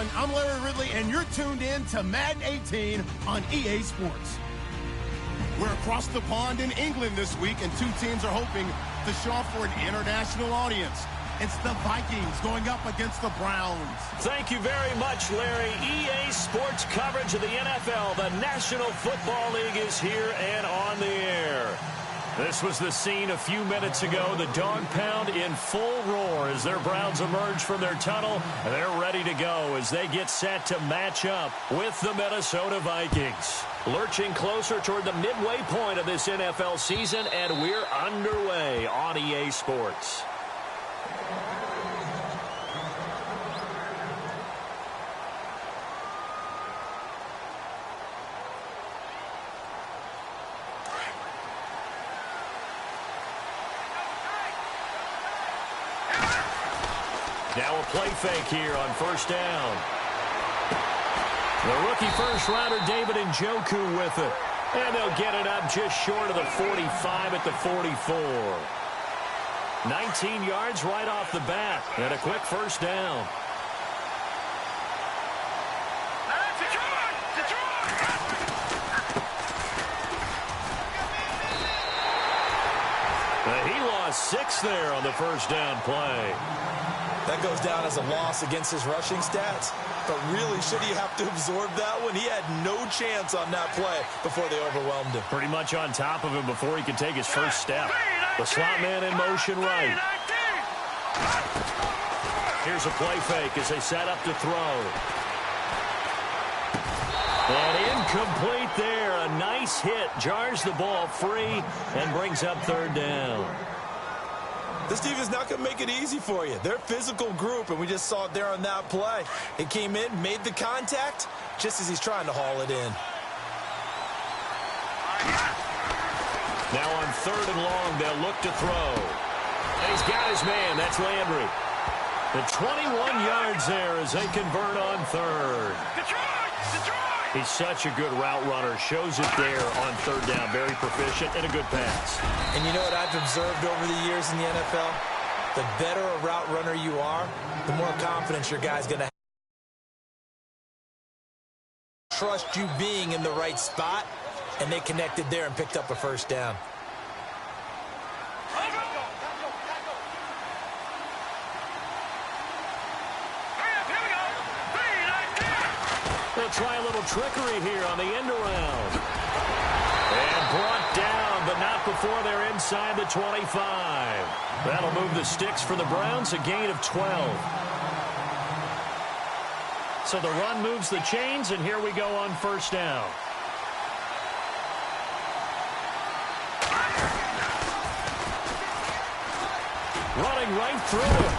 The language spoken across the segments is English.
everyone. I'm Larry Ridley, and you're tuned in to Madden 18 on EA Sports. We're across the pond in England this week, and two teams are hoping to show off for an international audience. It's the Vikings going up against the Browns. Thank you very much, Larry. EA Sports coverage of the NFL. The National Football League is here and on the air. This was the scene a few minutes ago. The dog pound in full roar as their Browns emerge from their tunnel. They're ready to go as they get set to match up with the Minnesota Vikings. Lurching closer toward the midway point of this NFL season, and we're underway on EA Sports. Now a play fake here on first down. The rookie first-rounder David Njoku with it. And they'll get it up just short of the 45 at the 44. 19 yards right off the bat. And a quick first down. He lost 6 there on the first down play. That goes down as a loss against his rushing stats. But really, should he have to absorb that one? He had no chance on that play before they overwhelmed him. Pretty much on top of him before he could take his first step. The slot man in motion right. Here's a play fake as they set up to throw. And incomplete there. A nice hit. Jars the ball free and brings up third down. This team is not going to make it easy for you. They're a physical group, and we just saw it there on that play. It came in, made the contact, just as he's trying to haul it in. Now on third and long, they'll look to throw. And he's got his man. That's Landry. The 21 yards there as they convert on third. He's such a good route runner. Shows it there on third down. Very proficient and a good pass. And you know what I've observed over the years in the NFL? The better a route runner you are, the more confidence your guy's going to have. Trust you being in the right spot, and they connected there and picked up a first down. They'll try a little trickery here on the end around. And brought down, but not before they're inside the 25. That'll move the sticks for the Browns, a gain of 12. So the run moves the chains, and here we go on first down. Running right through it.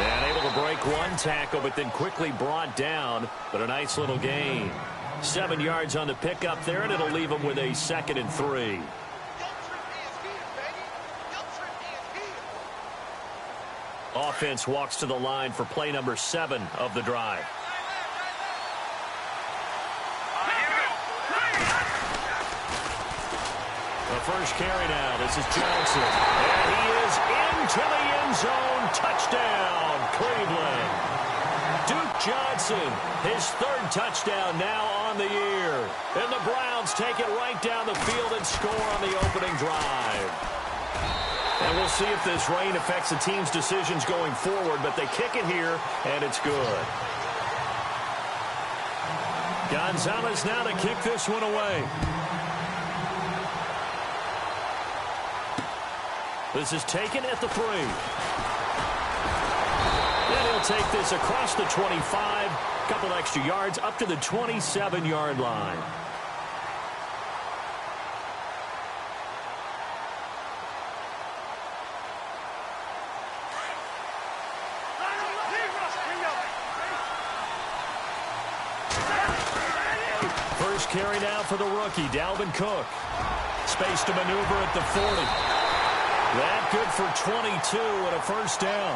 And able to break one tackle, but then quickly brought down. But a nice little gain. 7 yards on the pickup there, and it'll leave them with a 2nd and 3. Offense walks to the line for play number 7 of the drive. The first carry now. This is Johnson. And he is into the end zone. Touchdown, Cleveland. Duke Johnson, his 3rd touchdown now on the year. And the Browns take it right down the field and score on the opening drive. And we'll see if this rain affects the team's decisions going forward, but they kick it here, and it's good. Gonzalez now to kick this one away. This is taken at the 3. And he'll take this across the 25. Couple extra yards up to the 27-yard line. First carry now for the rookie, Dalvin Cook. Space to maneuver at the 40. That good for 22 and a first down.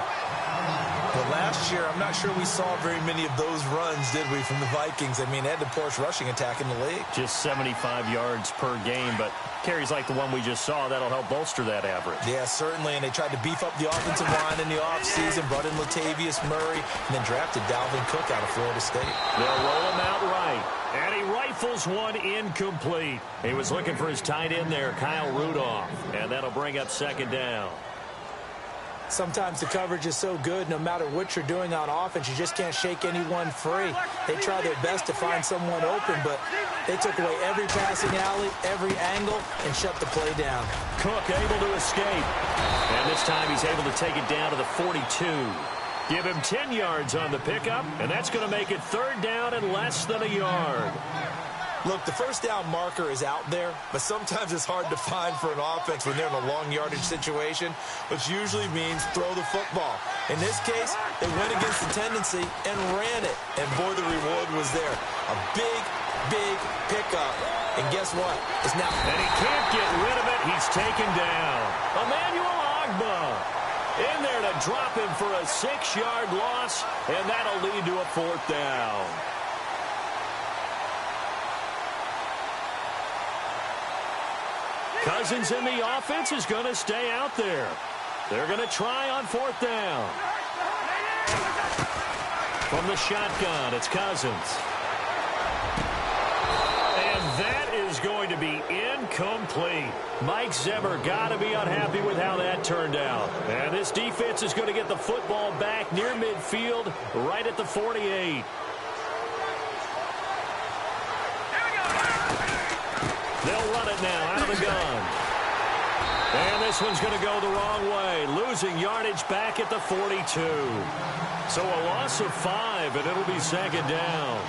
But last last year, I'm not sure we saw very many of those runs, did we, from the Vikings? I mean, they had the poorest rushing attack in the league. Just 75 yards per game, but carries like the one we just saw, that'll help bolster that average. Yeah, certainly, and they tried to beef up the offensive line in the offseason, brought in Latavius Murray, and then drafted Dalvin Cook out of Florida State. They'll roll him out right, and he rifles one incomplete. He was looking for his tight end there, Kyle Rudolph, and that'll bring up second down. Sometimes the coverage is so good, no matter what you're doing on offense, you just can't shake anyone free. They try their best to find someone open, but they took away every passing alley, every angle, and shut the play down. Cook able to escape. And this time he's able to take it down to the 42. Give him 10 yards on the pickup, and that's going to make it third down and less than a yard. Look, the first down marker is out there, but sometimes it's hard to find for an offense when they're in a long yardage situation, which usually means throw the football. In this case, they went against the tendency and ran it, and boy, the reward was there. A big, big pickup. And guess what? It's now. And he can't get rid of it. He's taken down. Emmanuel Ogbah in there to drop him for a 6-yard loss, and that'll lead to a fourth down. Cousins in the offense is going to stay out there. They're going to try on fourth down. From the shotgun, it's Cousins. And that is going to be incomplete. Mike Zimmer got to be unhappy with how that turned out. And this defense is going to get the football back near midfield, right at the 48. They'll run it now out of the gun. And this one's going to go the wrong way, losing yardage back at the 42. So a loss of 5, and it'll be second down.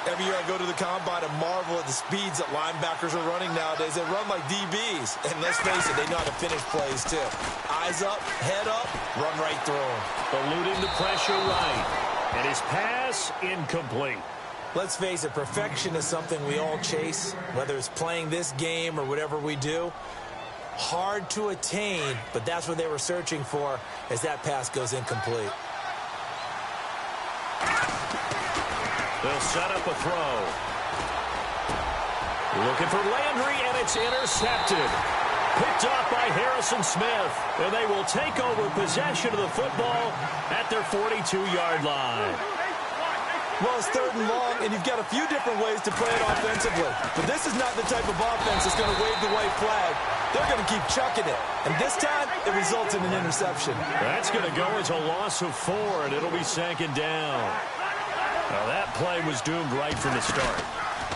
Every year I go to the combine and marvel at the speeds that linebackers are running nowadays. They run like DBs. And let's face it, they know how to finish plays too. Eyes up, head up, run right through them. Eluding the pressure right. And his pass incomplete. Let's face it, perfection is something we all chase, whether it's playing this game or whatever we do. Hard to attain, but that's what they were searching for as that pass goes incomplete. They'll set up a throw. Looking for Landry, and it's intercepted. Picked off by Harrison Smith, and they will take over possession of the football at their 42-yard line. Well, it's third and long, and you've got a few different ways to play it offensively. But this is not the type of offense that's going to wave the white flag. They're going to keep chucking it. And this time, it results in an interception. That's going to go as a loss of 4, and it'll be second down. Now, that play was doomed right from the start.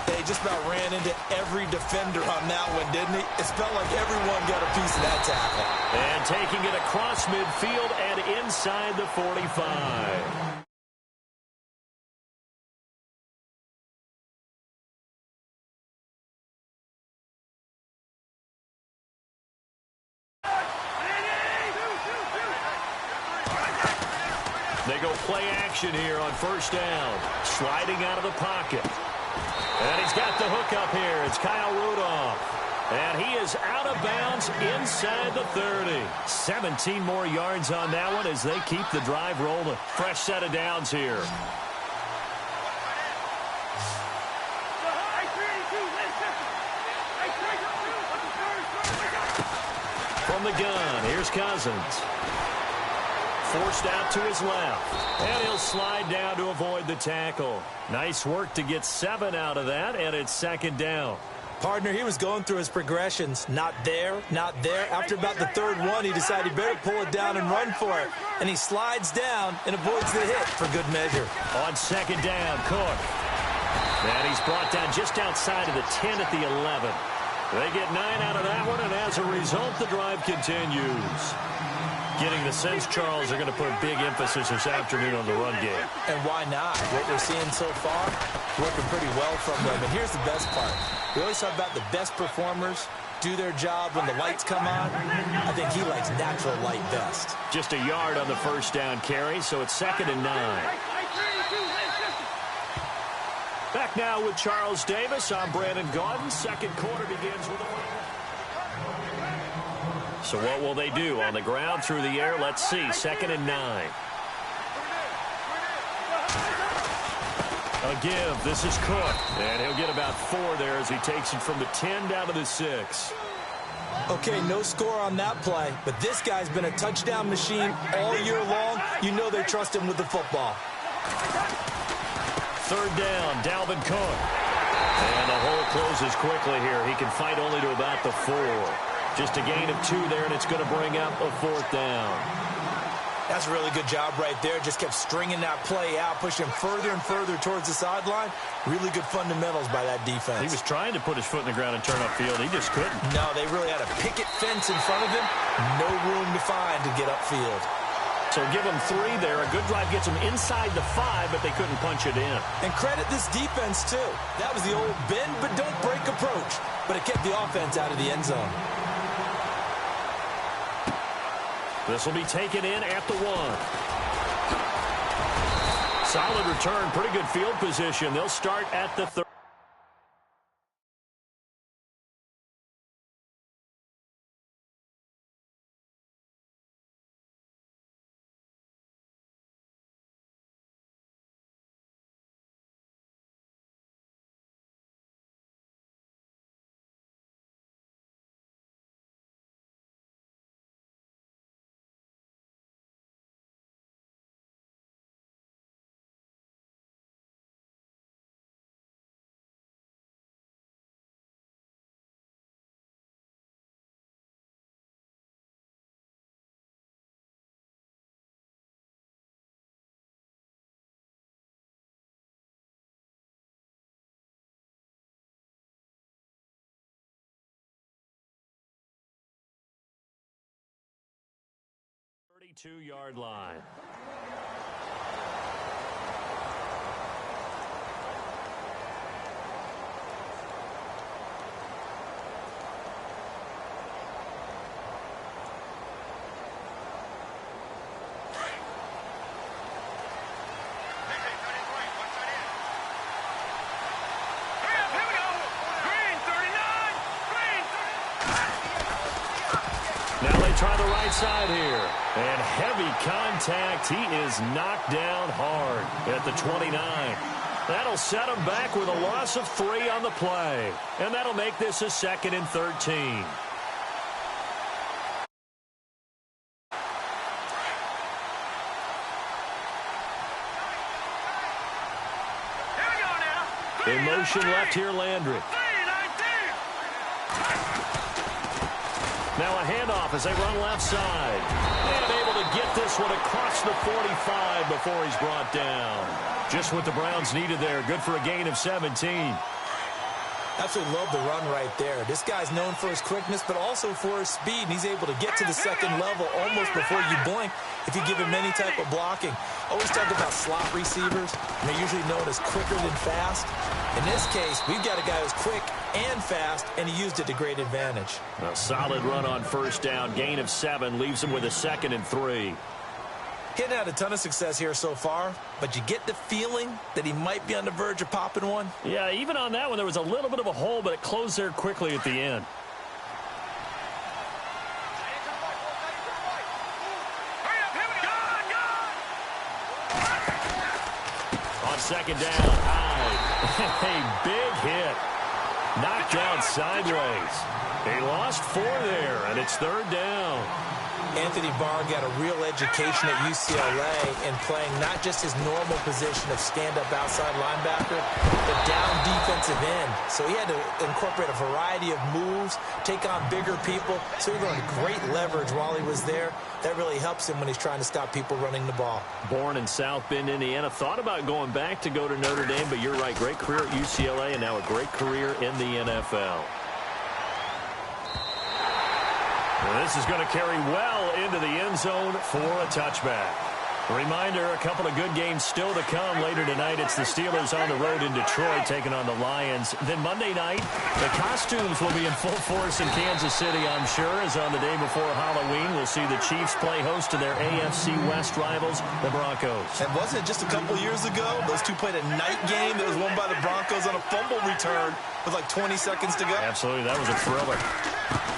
They just about ran into every defender on that one, didn't he? It felt like everyone got a piece of that tackle. And taking it across midfield and inside the 45. They go play action here on first down. Sliding out of the pocket. And he's got the hook up here. It's Kyle Rudolph. And he is out of bounds inside the 30. 17 more yards on that one as they keep the drive rolling. Fresh set of downs here. From the gun, here's Cousins. Forced out to his left. And he'll slide down to avoid the tackle. Nice work to get 7 out of that, and it's second down. Partner, he was going through his progressions. Not there, not there. After about the third one, he decided he better pull it down and run for it. And he slides down and avoids the hit for good measure. On second down, Cook. And he's brought down just outside of the 10 at the 11. They get 9 out of that one, and as a result, the drive continues. Getting the sense, Charles, are going to put a big emphasis this afternoon on the run game. And why not? What we're seeing so far, working pretty well from them. And here's the best part. We always talk about the best performers do their job when the lights come on. I think he likes natural light best. Just a yard on the first down carry, so it's second and 9. Back now with Charles Davis. I'm Brandon Gaudin. Second quarter begins with a... So what will they do? On the ground, through the air? Let's see. Second and 9. A give. This is Cook. And he'll get about 4 there as he takes it from the 10 down to the 6. Okay, no score on that play, but this guy's been a touchdown machine all year long. You know they trust him with the football. 3rd down, Dalvin Cook. And the hole closes quickly here. He can fight only to about the 4. Just a gain of 2 there, and it's going to bring up a 4th down. That's a really good job right there. Just kept stringing that play out, pushing further and further towards the sideline. Really good fundamentals by that defense. He was trying to put his foot in the ground and turn upfield. He just couldn't. No, they really had a picket fence in front of him. No room to find to get upfield. So give them 3 there. A good drive gets them inside the 5, but they couldn't punch it in. And credit this defense, too. That was the old bend but don't break approach. But it kept the offense out of the end zone. This will be taken in at the 1. Solid return, pretty good field position. They'll start at the 30. Yard line. Now they try the right side here. And heavy contact. He is knocked down hard at the 29. That'll set him back with a loss of 3 on the play. And that'll make this a 2nd and 13. In motion left here, Landry. Now a handoff as they run left side. And able to get this one across the 45 before he's brought down. Just what the Browns needed there. Good for a gain of 17. Absolutely love the run right there. This guy's known for his quickness, but also for his speed. And he's able to get to the 2nd level almost before you blink if you give him any type of blocking. Always talk about slot receivers, and they're usually known as quicker than fast. In this case, we've got a guy who's quick and fast, and he used it to great advantage. A solid run on 1st down. Gain of 7 leaves him with a 2nd and 3. He hadn't had a ton of success here so far, but you get the feeling that he might be on the verge of popping one. Yeah, even on that one, there was a little bit of a hole, but it closed there quickly at the end. On 2nd down, a big hit. Knocked down sideways. He lost 4 there, and it's 3rd down. Anthony Barr got a real education at UCLA in playing not just his normal position of stand-up outside linebacker, but down defensive end. So he had to incorporate a variety of moves, take on bigger people. So he learned great leverage while he was there. That really helps him when he's trying to stop people running the ball. Born in South Bend, Indiana. Thought about going back to go to Notre Dame, but you're right. Great career at UCLA and now a great career in the NFL. This is going to carry well into the end zone for a touchback. A reminder, a couple of good games still to come later tonight. It's the Steelers on the road in Detroit taking on the Lions. Then Monday night, the costumes will be in full force in Kansas City, I'm sure, as on the day before Halloween, we'll see the Chiefs play host to their AFC West rivals, the Broncos. And wasn't it just a couple years ago, those two played a night game that was won by the Broncos on a fumble return with like 20 seconds to go? Absolutely, that was a thriller.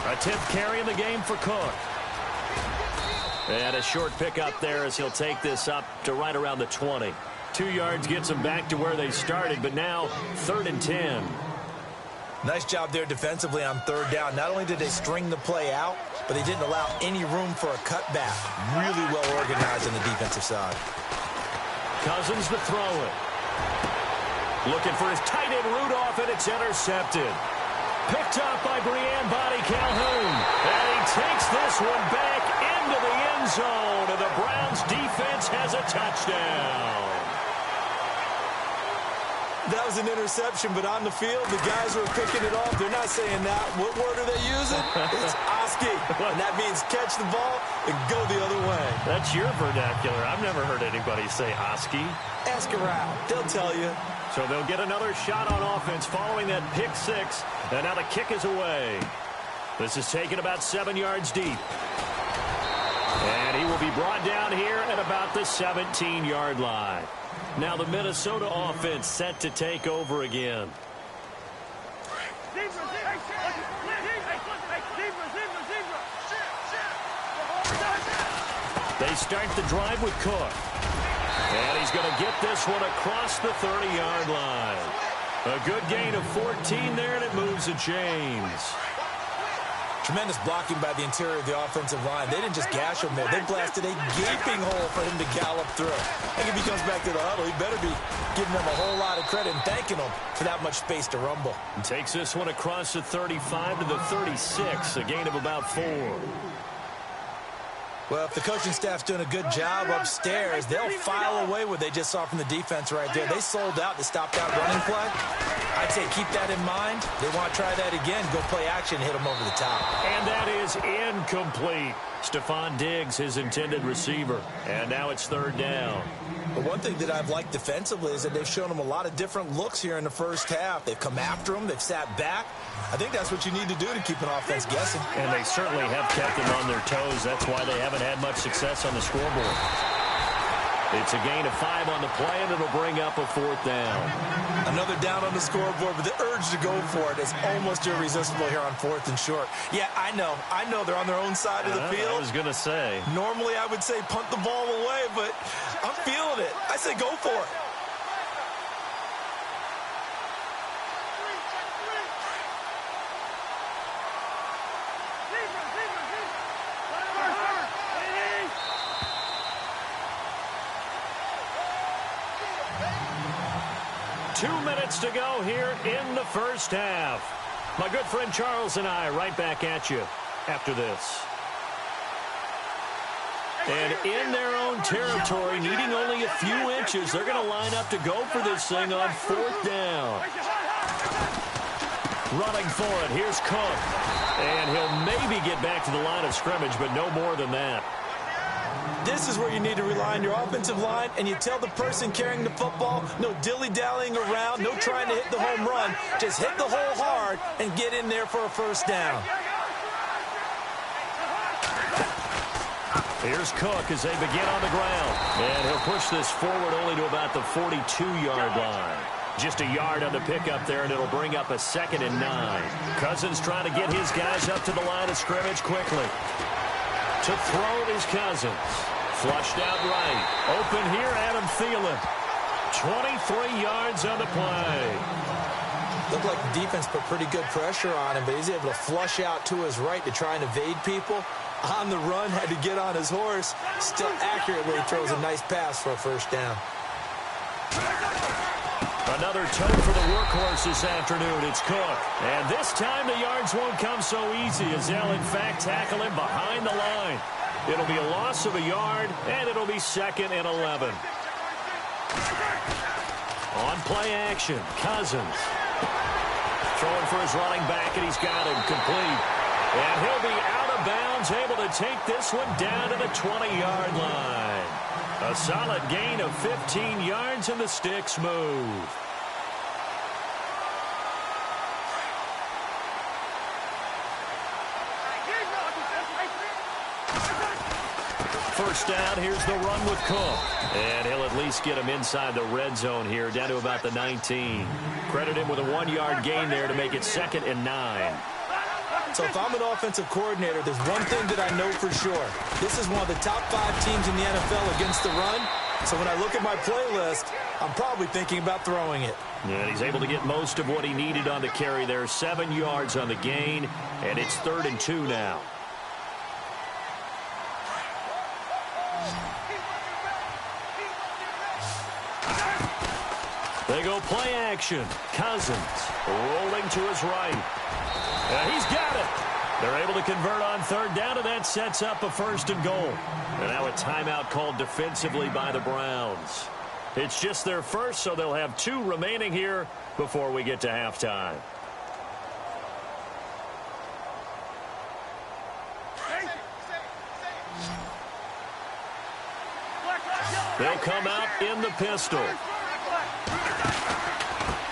A 10th carry in the game for Cook. And a short pickup there as he'll take this up to right around the 20. 2 yards gets them back to where they started, but now 3rd and 10. Nice job there defensively on 3rd down. Not only did they string the play out, but they didn't allow any room for a cutback. Really well organized on the defensive side. Cousins to throw it. Looking for his tight end Rudolph, and it's intercepted. Picked up by Brian Body Calhoun. And he takes this one back into the end zone, and the Browns defense has a touchdown. That was an interception, but on the field, the guys who are picking it off, they're not saying that. What word are they using? It's Oski, and that means catch the ball and go the other way. That's your vernacular. I've never heard anybody say Oski. Ask around. They'll tell you. So they'll get another shot on offense following that pick six, and now the kick is away. This is taken about 7 yards deep. And he will be brought down here at about the 17-yard line. Now the Minnesota offense set to take over again. They start the drive with Cook. And he's going to get this one across the 30-yard line. A good gain of 14 there, and it moves the chains. Tremendous blocking by the interior of the offensive line. They didn't just gash him there. They blasted a gaping hole for him to gallop through. I think if he comes back to the huddle, he better be giving them a whole lot of credit and thanking them for that much space to rumble. He takes this one across the 35 to the 36, a gain of about 4. Well, if the coaching staff's doing a good job upstairs, they'll file away what they just saw from the defense right there. They sold out to stop that running play. I'd say keep that in mind. They want to try that again, go play action, hit them over the top. And that is incomplete. Stephon Diggs, his intended receiver. And now it's 3rd down. But one thing that I've liked defensively is that they've shown them a lot of different looks here in the first half. They've come after them. They've sat back. I think that's what you need to do to keep an offense guessing. And they certainly have kept them on their toes. That's why they haven't had much success on the scoreboard. It's a gain of 5 on the play, and it'll bring up a 4th down. Another down on the scoreboard, but the urge to go for it is almost irresistible here on 4th and short. Yeah, I know they're on their own side of the field. I was going to say. Normally I would say punt the ball away, but I'm feeling it. I say go for it. To go here in the first half. My good friend Charles and I right back at you after this. And in their own territory, needing only a few inches, they're going to line up to go for this thing on 4th down. Running for it, here's Cook. And he'll maybe get back to the line of scrimmage, but no more than that. This is where you need to rely on your offensive line, and you tell the person carrying the football, no dilly-dallying around, no trying to hit the home run. Just hit the hole hard and get in there for a 1st down. Here's Cook as they begin on the ground. And he'll push this forward only to about the 42-yard line. Just a yard on the pickup there, and it'll bring up a 2nd and 9. Cousins trying to get his guys up to the line of scrimmage quickly. To throw is Cousins. Flushed out right. Open here, Adam Thielen. 23 yards on the play. Looked like the defense put pretty good pressure on him, but he's able to flush out to his right to try and evade people. On the run, had to get on his horse. Still accurately throws a nice pass for a 1st down. Another toe for the workhorse this afternoon. It's Cook. And this time the yards won't come so easy as they'll, in fact, tackle him behind the line. It'll be a loss of a yard, and it'll be 2nd and 11. On play action, Cousins. Throwing for his running back, and he's got him complete. And he'll be out of bounds, able to take this one down to the 20-yard line. A solid gain of 15 yards, and the sticks move. First down, here's the run with Cook. And he'll at least get him inside the red zone here, down to about the 19. Credit him with a 1-yard gain there to make it 2nd and 9. So if I'm an offensive coordinator, there's one thing that I know for sure. This is one of the top 5 teams in the NFL against the run, So when I look at my playlist, I'm probably thinking about throwing it. And he's able to get most of what he needed on the carry there. 7 yards on the gain, and it's 3rd and 2 now. They go play action. Cousins rolling to his right. And he's got it. They're able to convert on 3rd down, and that sets up a 1st and goal. And now a timeout called defensively by the Browns. It's just their first, so they'll have 2 remaining here before we get to halftime. They'll come out in the pistol.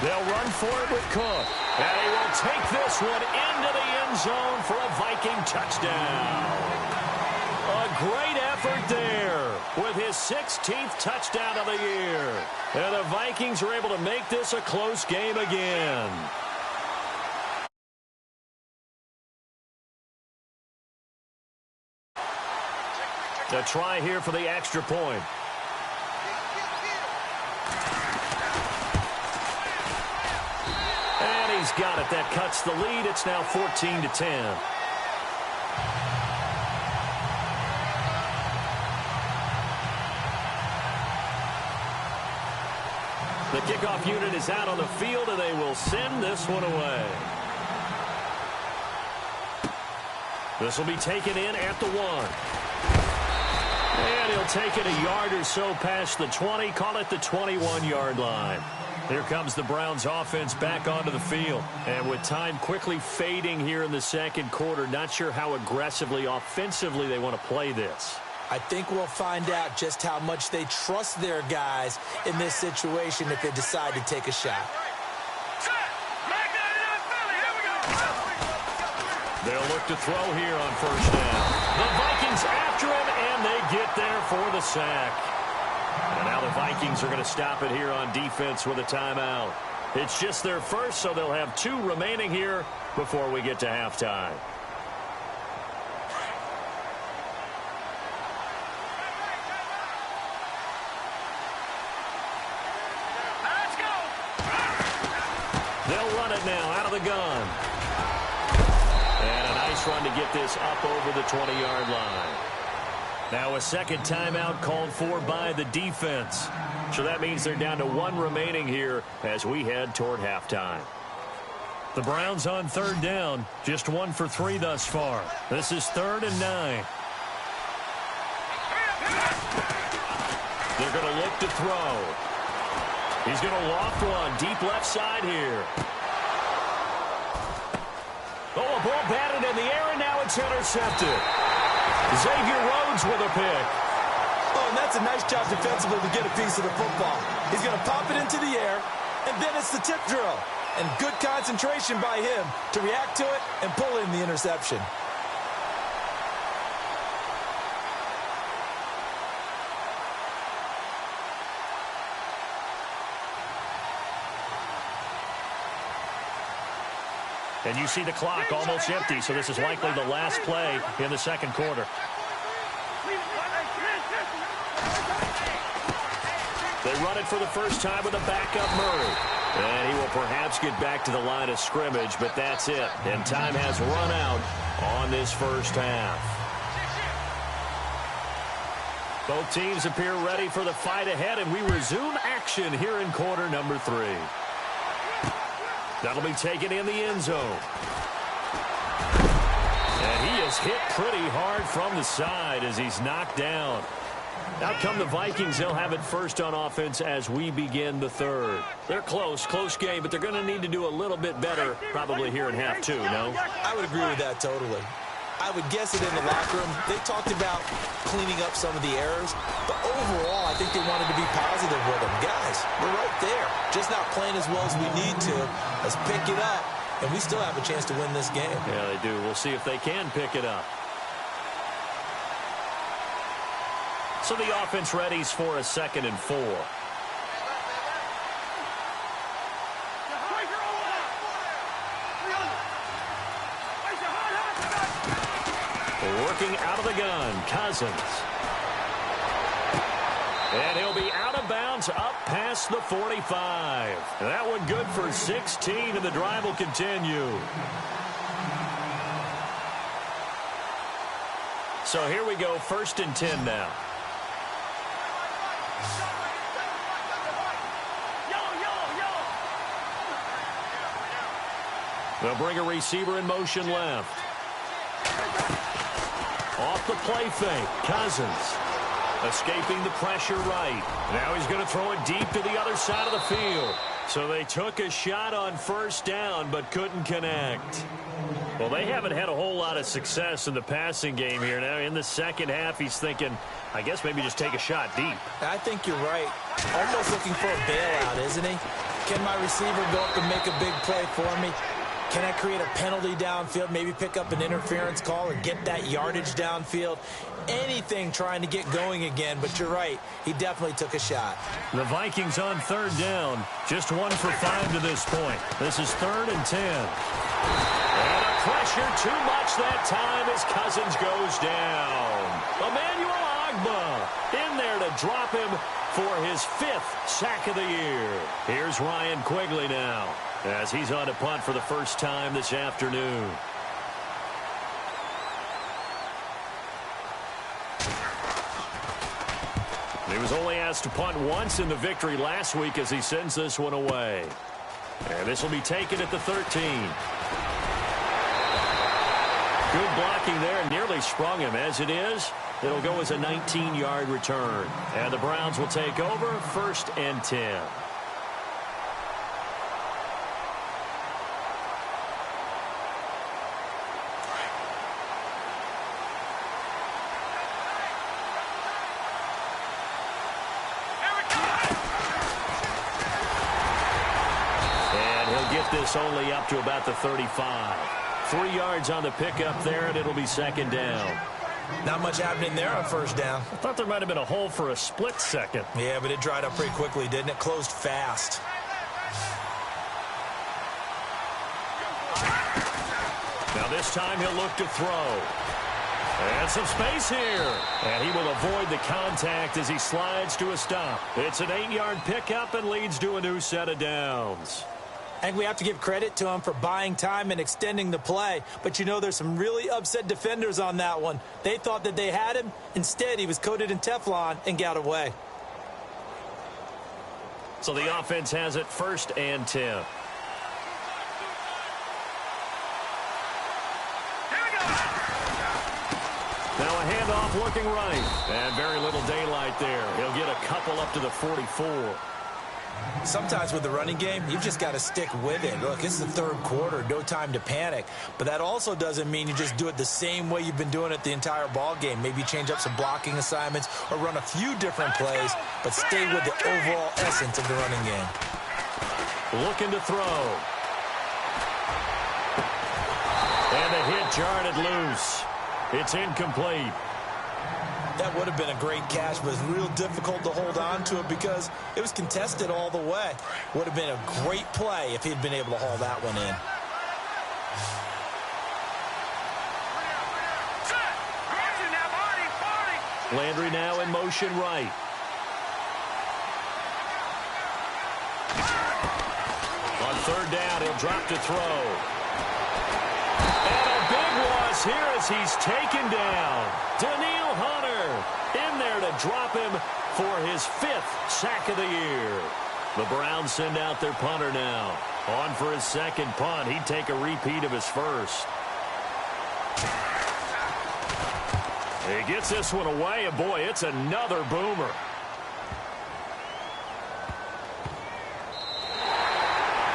They'll run for it with Cook. And he will take this one into the end zone for a Viking touchdown. A great effort there with his 16th touchdown of the year. And the Vikings are able to make this a close game again. A try here for the extra point. And he's got it. That cuts the lead. It's now 14-10. The kickoff unit is out on the field, and they will send this one away. This will be taken in at the 1. And he'll take it a yard or so past the 20, call it the 21-yard line. Here comes the Browns offense back onto the field. And with time quickly fading here in the second quarter, not sure how aggressively, offensively they want to play this. I think we'll find out just how much they trust their guys in this situation if they decide to take a shot. They'll look to throw here on 1st down. The Vikings after him, and they get there for the sack. And now the Vikings are going to stop it here on defense with a timeout. It's just their first, so they'll have 2 remaining here before we get to halftime. They'll run it now out of the gun. And a nice run to get this up over the 20-yard line. Now a second timeout called for by the defense. So that means they're down to 1 remaining here as we head toward halftime. The Browns on 3rd down, just 1 for 3 thus far. This is 3rd and 9. They're going to look to throw. He's going to loft one deep left side here. Oh, a ball batted in the air, and now it's intercepted. Xavier Rhodes with a pick. Oh, and that's a nice job defensively to get a piece of the football. He's going to pop it into the air, and then it's the tip drill. And good concentration by him to react to it and pull in the interception. And you see the clock almost empty, so this is likely the last play in the second quarter. They run it for the first time with a backup Murray. And he will perhaps get back to the line of scrimmage, but that's it. And time has run out on this first half. Both teams appear ready for the fight ahead, and we resume action here in quarter number 3. That'll be taken in the end zone. And he is hit pretty hard from the side as he's knocked down. Out come the Vikings. They'll have it first on offense as we begin the 3rd. They're close game, but they're going to need to do a little bit better probably here in half 2, no? I would agree with that totally. I would guess it in the locker room. They talked about cleaning up some of the errors, but overall, I think they wanted to be positive with them. Guys, we're right there. Just not playing as well as we need to. Let's pick it up, and we still have a chance to win this game. Yeah, they do. We'll see if they can pick it up. So the offense readies for a 2nd and 4. Working out of the gun, Cousins. And he'll be out of bounds up past the 45. That one good for 16, and the drive will continue. So here we go, 1st and 10 now. They'll bring a receiver in motion left. Off the play fake, Cousins. Escaping the pressure right. Now he's going to throw it deep to the other side of the field. So they took a shot on 1st down but couldn't connect. Well, they haven't had a whole lot of success in the passing game here. Now in the second half, he's thinking, I guess maybe just take a shot deep. I think you're right. Almost looking for a bailout, isn't he? Can my receiver go up and make a big play for me? Can I create a penalty downfield, maybe pick up an interference call and get that yardage downfield? Anything trying to get going again, but you're right. He definitely took a shot. The Vikings on 3rd down. Just 1 for 5 to this point. This is 3rd and 10. And a pressure too much that time as Cousins goes down. Emmanuel Ogbah in there to drop him for his 5th sack of the year. Here's Ryan Quigley now, as he's on to punt for the first time this afternoon. He was only asked to punt once in the victory last week as he sends this one away. And this will be taken at the 13. Good blocking there, nearly sprung him. As it is, it'll go as a 19-yard return. And the Browns will take over, 1st and 10. This only up to about the 35. 3 yards on the pickup there, and it'll be 2nd down. Not much happening there on 1st down. I thought there might have been a hole for a split second. Yeah, but it dried up pretty quickly, didn't it? Closed fast. Now this time he'll look to throw. And some space here. And he will avoid the contact as he slides to a stop. It's an 8-yard pickup and leads to a new set of downs. I think we have to give credit to him for buying time and extending the play. But, you know, there's some really upset defenders on that one. They thought that they had him. Instead, he was coated in Teflon and got away. So the offense has it 1st and 10. Now a handoff looking right. And very little daylight there. He'll get a couple up to the 44. Sometimes with the running game, you've just got to stick with it. Look, it's the 3rd quarter, no time to panic. But that also doesn't mean you just do it the same way you've been doing it the entire ball game. Maybe change up some blocking assignments or run a few different plays, but stay with the overall essence of the running game. Looking to throw. And the hit jarred it loose. It's incomplete. That would have been a great catch, but it's real difficult to hold on to it because it was contested all the way. Would have been a great play if he'd been able to haul that one in. Landry now in motion right. On 3rd down, he'll drop to throw. And a big loss here as he's taken down. Daniil Hunter in there to drop him for his 5th sack of the year. The Browns send out their punter now. On for his 2nd punt. He'd take a repeat of his 1st. He gets this one away, and boy, it's another boomer.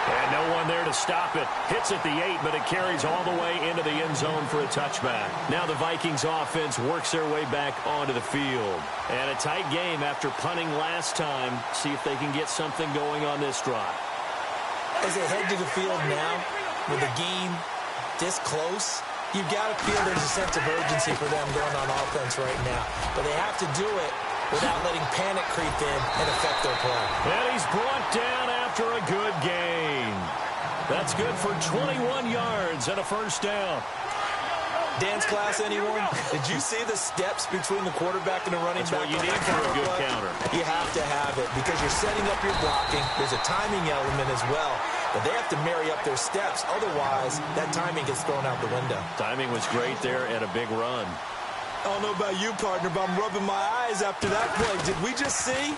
And no one there to stop it. Hits at the 8, but it carries all the way into the end zone for a touchback. Now the Vikings offense works their way back onto the field. And a tight game after punting last time. See if they can get something going on this drive. As they head to the field now, with the game this close, you've got to feel there's a sense of urgency for them going on offense right now. But they have to do it without letting panic creep in and affect their play. And he's brought down after a good gain. That's good for 21 yards and a 1st down. Dance class, anyone? Did you see the steps between the quarterback and the running back? That's what you need for a good counter. You have because you're setting up your blocking. There's a timing element as well. But they have to marry up their steps. Otherwise, that timing gets thrown out the window. Timing was great there and a big run. I don't know about you, partner, but I'm rubbing my eyes after that play. Did we just see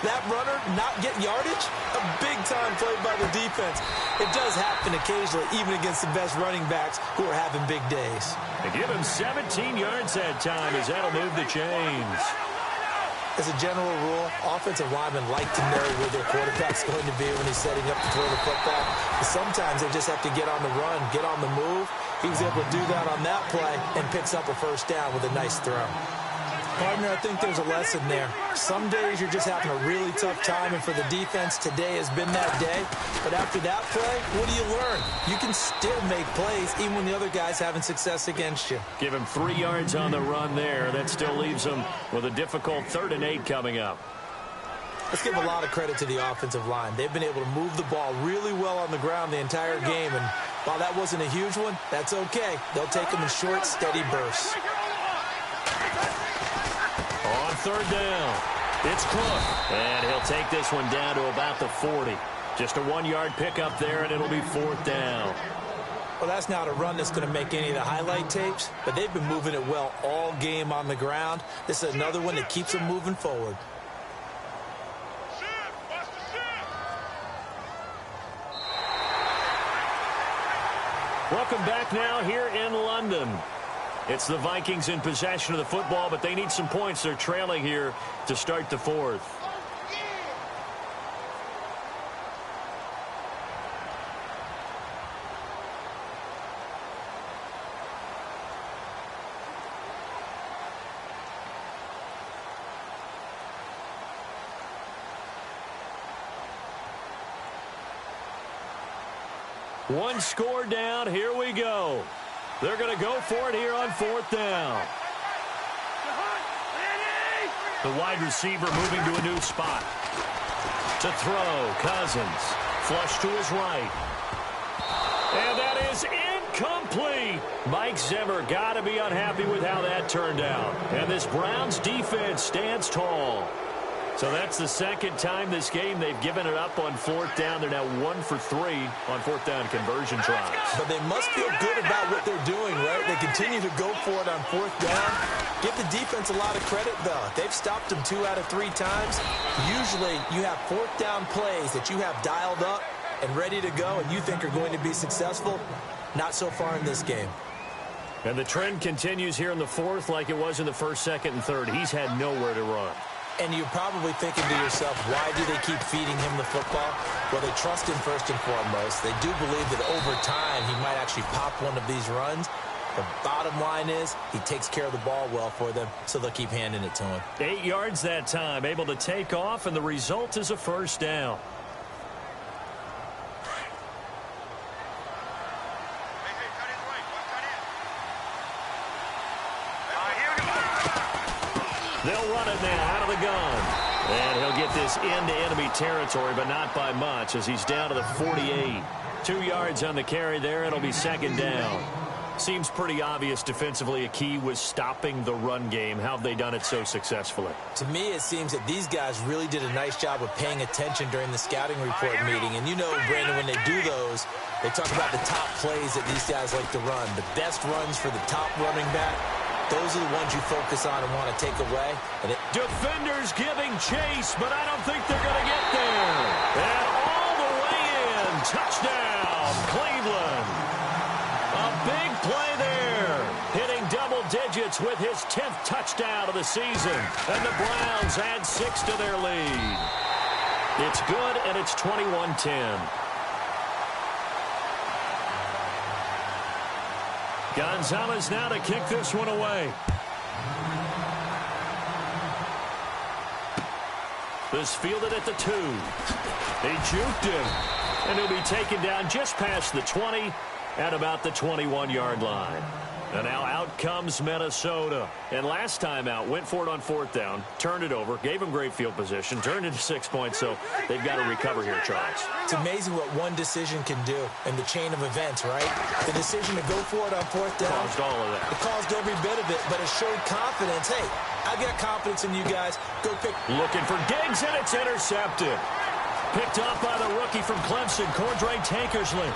that runner not get yardage? A big-time play by the defense. It does happen occasionally, even against the best running backs who are having big days. They give him 17 yards that time as that'll move the chains. As a general rule, offensive linemen like to know where their quarterback's going to be when he's setting up to throw the football. But sometimes they just have to get on the run, get on the move. He was able to do that on that play and picks up a first down with a nice throw. Partner, I think there's a lesson there. Some days you're just having a really tough time, and for the defense, today has been that day. But after that play, what do you learn? You can still make plays even when the other guy's having success against you. Give him 3 yards on the run there. That still leaves him with a difficult 3rd and 8 coming up. Let's give a lot of credit to the offensive line. They've been able to move the ball really well on the ground the entire game, and while that wasn't a huge one, that's okay. They'll take them in short, steady bursts. On 3rd down, it's Cook, and he'll take this one down to about the 40. Just a 1-yard pickup there, and it'll be 4th down. Well, that's not a run that's going to make any of the highlight tapes, but they've been moving it well all game on the ground. This is another one that keeps them moving forward. Welcome back now here in London. It's the Vikings in possession of the football, but they need some points. They're trailing here to start the 4th. One score down. Here we go. They're going to go for it here on 4th down. The wide receiver moving to a new spot. To throw, Cousins. Flush to his right. And that is incomplete. Mike Zimmer got to be unhappy with how that turned out. And this Browns defense stands tall. So that's the 2nd time this game they've given it up on 4th down. They're now 1 for 3 on 4th down conversion tries. But they must feel good about what they're doing, right? They continue to go for it on 4th down. Give the defense a lot of credit, though. They've stopped them 2 out of 3 times. Usually you have 4th down plays that you have dialed up and ready to go and you think are going to be successful. Not so far in this game. And the trend continues here in the 4th like it was in the 1st, 2nd, and 3rd. He's had nowhere to run. And you're probably thinking to yourself, why do they keep feeding him the football? Well, they trust him first and foremost. They do believe that over time he might actually pop one of these runs. The bottom line is he takes care of the ball well for them, so they'll keep handing it to him. 8 yards that time, able to take off, and the result is a 1st down. They'll run it now out of the gun. And he'll get this into enemy territory, but not by much as he's down to the 48. 2 yards on the carry there. It'll be 2nd down. Seems pretty obvious defensively a key was stopping the run game. How have they done it so successfully? To me, it seems that these guys really did a nice job of paying attention during the scouting report meeting. And you know, Brandon, when they do those, they talk about the top plays that these guys like to run. The best runs for the top running back. Those are the ones you focus on and want to take away. Defenders giving chase, but I don't think they're going to get there. And all the way in. Touchdown, Cleveland. A big play there. Hitting double digits with his 10th touchdown of the season. And the Browns add 6 to their lead. It's good, and it's 21-10. Gonzalez now to kick this one away. This fielded at the 2. They juked him. And he'll be taken down just past the 20 at about the 21-yard line. And now out comes Minnesota. And last time out, went for it on 4th down, turned it over, gave him great field position, turned it to 6 points, so they've got to recover here, Charles. It's amazing what one decision can do in the chain of events, right? The decision to go for it on 4th down. Caused all of that. It caused every bit of it, but it showed confidence. Hey, I've got confidence in you guys. Go pick. Looking for Diggs, and it's intercepted. Picked off by the rookie from Clemson, Cordray Tankersley.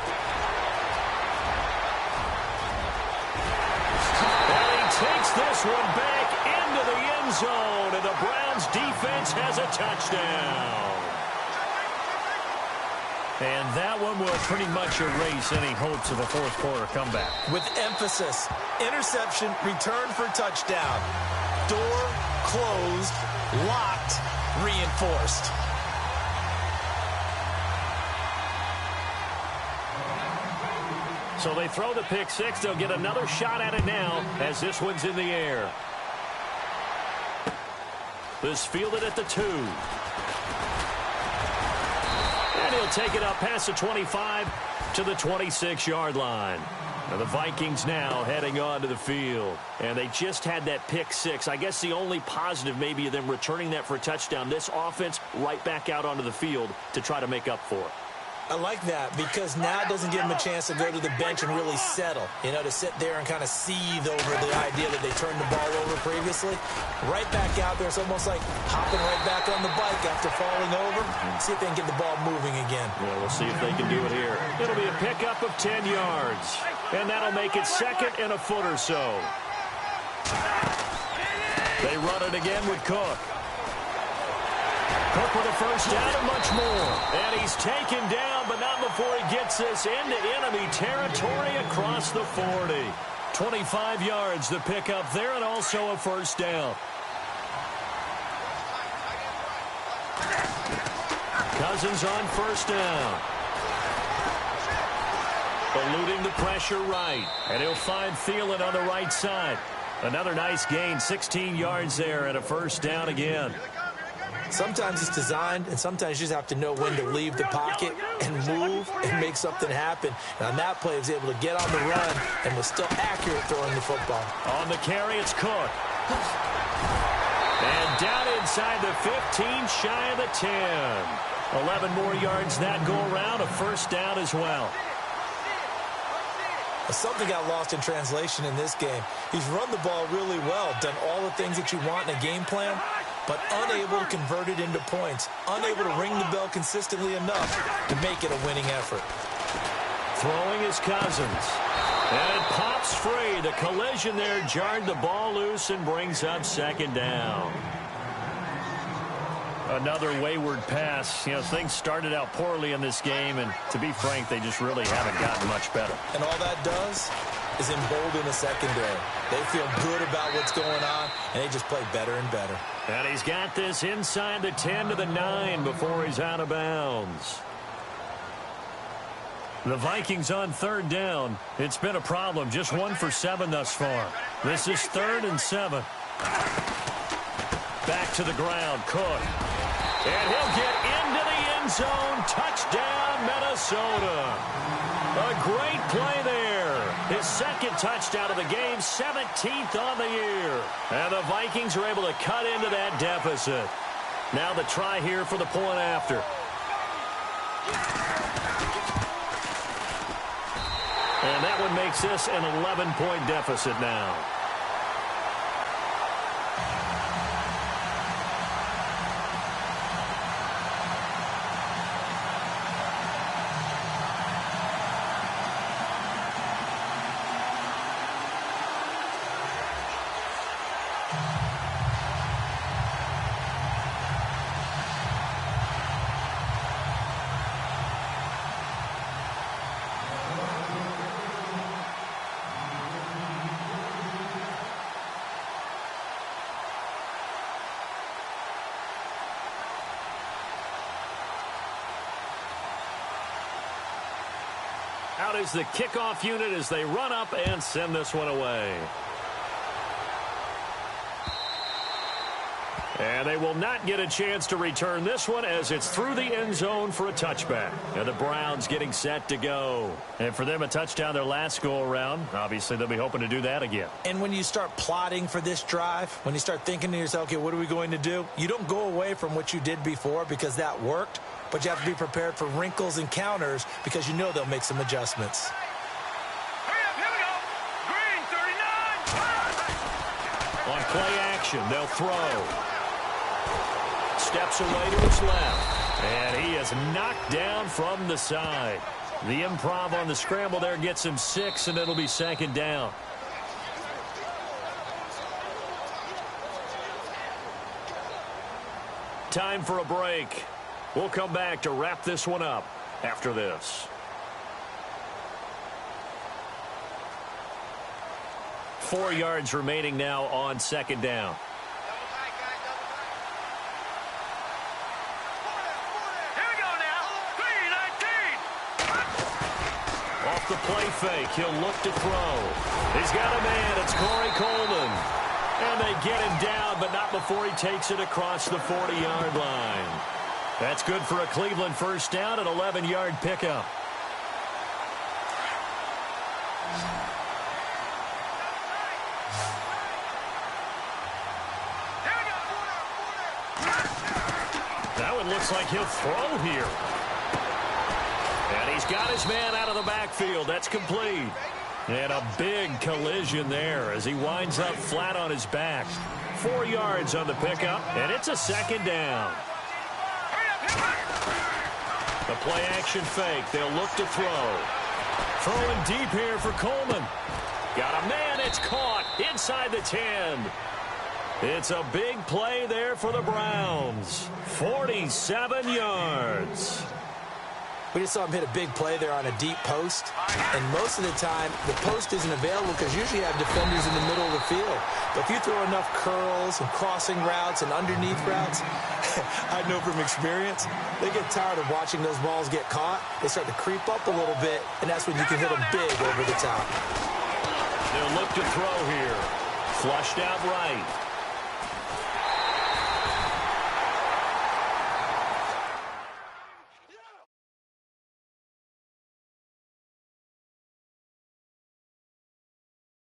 And he takes this one back into the end zone, and the Browns defense has a touchdown. And that one will pretty much erase any hopes of a fourth quarter comeback. With emphasis, interception, return for touchdown. Door closed, locked, reinforced. So they throw the pick six. They'll get another shot at it now as this one's in the air. This fielded at the 2. And he'll take it up past the 25 to the 26-yard line. Now the Vikings now heading on to the field. And they just had that pick six. I guess the only positive maybe of them returning that for a touchdown. This offense right back out onto the field to try to make up for it. I like that because now it doesn't give them a chance to go to the bench and really settle, to sit there and kind of seethe over the idea that they turned the ball over previously. Right back out there, it's almost like hopping right back on the bike after falling over. See if they can get the ball moving again. Yeah, we'll see if they can do it here. It'll be a pickup of 10 yards, and that'll make it second and a foot or so. They run it again with Cook. Cook with a first down and much more. And he's taken down, but not before he gets this into enemy territory across the 40. 25 yards to pick up there, and also a first down. Cousins on first down. Eluding the pressure right. And he'll find Thielen on the right side. Another nice gain, 16 yards there, and a first down again. Sometimes it's designed, and sometimes you just have to know when to leave the pocket and move and make something happen. And on that play, he was able to get on the run and was still accurate throwing the football. On the carry, it's Cook. And down inside the 15, shy of the 10. 11 more yards that go around, a first down as well. Something got lost in translation in this game. He's run the ball really well, done all the things that you want in a game plan, but unable to convert it into points, unable to ring the bell consistently enough to make it a winning effort. Throwing is Cousins. And it pops free. The collision there jarred the ball loose and brings up second down. Another wayward pass. Things started out poorly in this game, and to be frank, they just really haven't gotten much better. And all that does is embolden the secondary. They feel good about what's going on, and they just play better and better. And he's got this inside the 10 to the 9 before he's out of bounds. The Vikings on third down. It's been a problem. Just 1 for 7 thus far. This is 3rd and 7. Back to the ground, Cook. And he'll get into the end zone. Touchdown, Minnesota. A great play there. His second touchdown of the game, 17th on the year. And the Vikings are able to cut into that deficit. Now the try here for the point after. And that one makes this an 11-point deficit now. Out is the kickoff unit as they run up and send this one away. And they will not get a chance to return this one as it's through the end zone for a touchback. And the Browns getting set to go. And for them, a touchdown their last go-around. Obviously, they'll be hoping to do that again. And when you start plotting for this drive, when you start thinking to yourself, okay, what are we going to do? You don't go away from what you did before because that worked. But you have to be prepared for wrinkles and counters because you know they'll make some adjustments. On Play action. They'll throw. Steps away to his left. And he is knocked down from the side. The improv on the scramble there gets him 6, and it'll be second down. Time for a break. We'll come back to wrap this one up after this. Four yards remaining now on second down. Here we go now. 3-19. Off the play fake, he'll look to throw. He's got a man. It's Corey Coleman. And they get him down, but not before he takes it across the 40-yard line. That's good for a Cleveland first down, an 11-yard pickup. That one looks like he'll throw here. And he's got his man out of the backfield. That's complete. And a big collision there as he winds up flat on his back. 4 yards on the pickup, and it's a second down. The play action fake. They'll look to throw. Throwing deep here for Coleman. Got a man. It's caught inside the 10. It's a big play there for the Browns. 47 yards. We just saw him hit a big play there on a deep post. And most of the time, the post isn't available because usually you have defenders in the middle of the field. But if you throw enough curls and crossing routes and underneath routes, I know from experience, they get tired of watching those balls get caught. They start to creep up a little bit, and that's when you can hit them big over the top. They'll look to throw here. Flushed out right.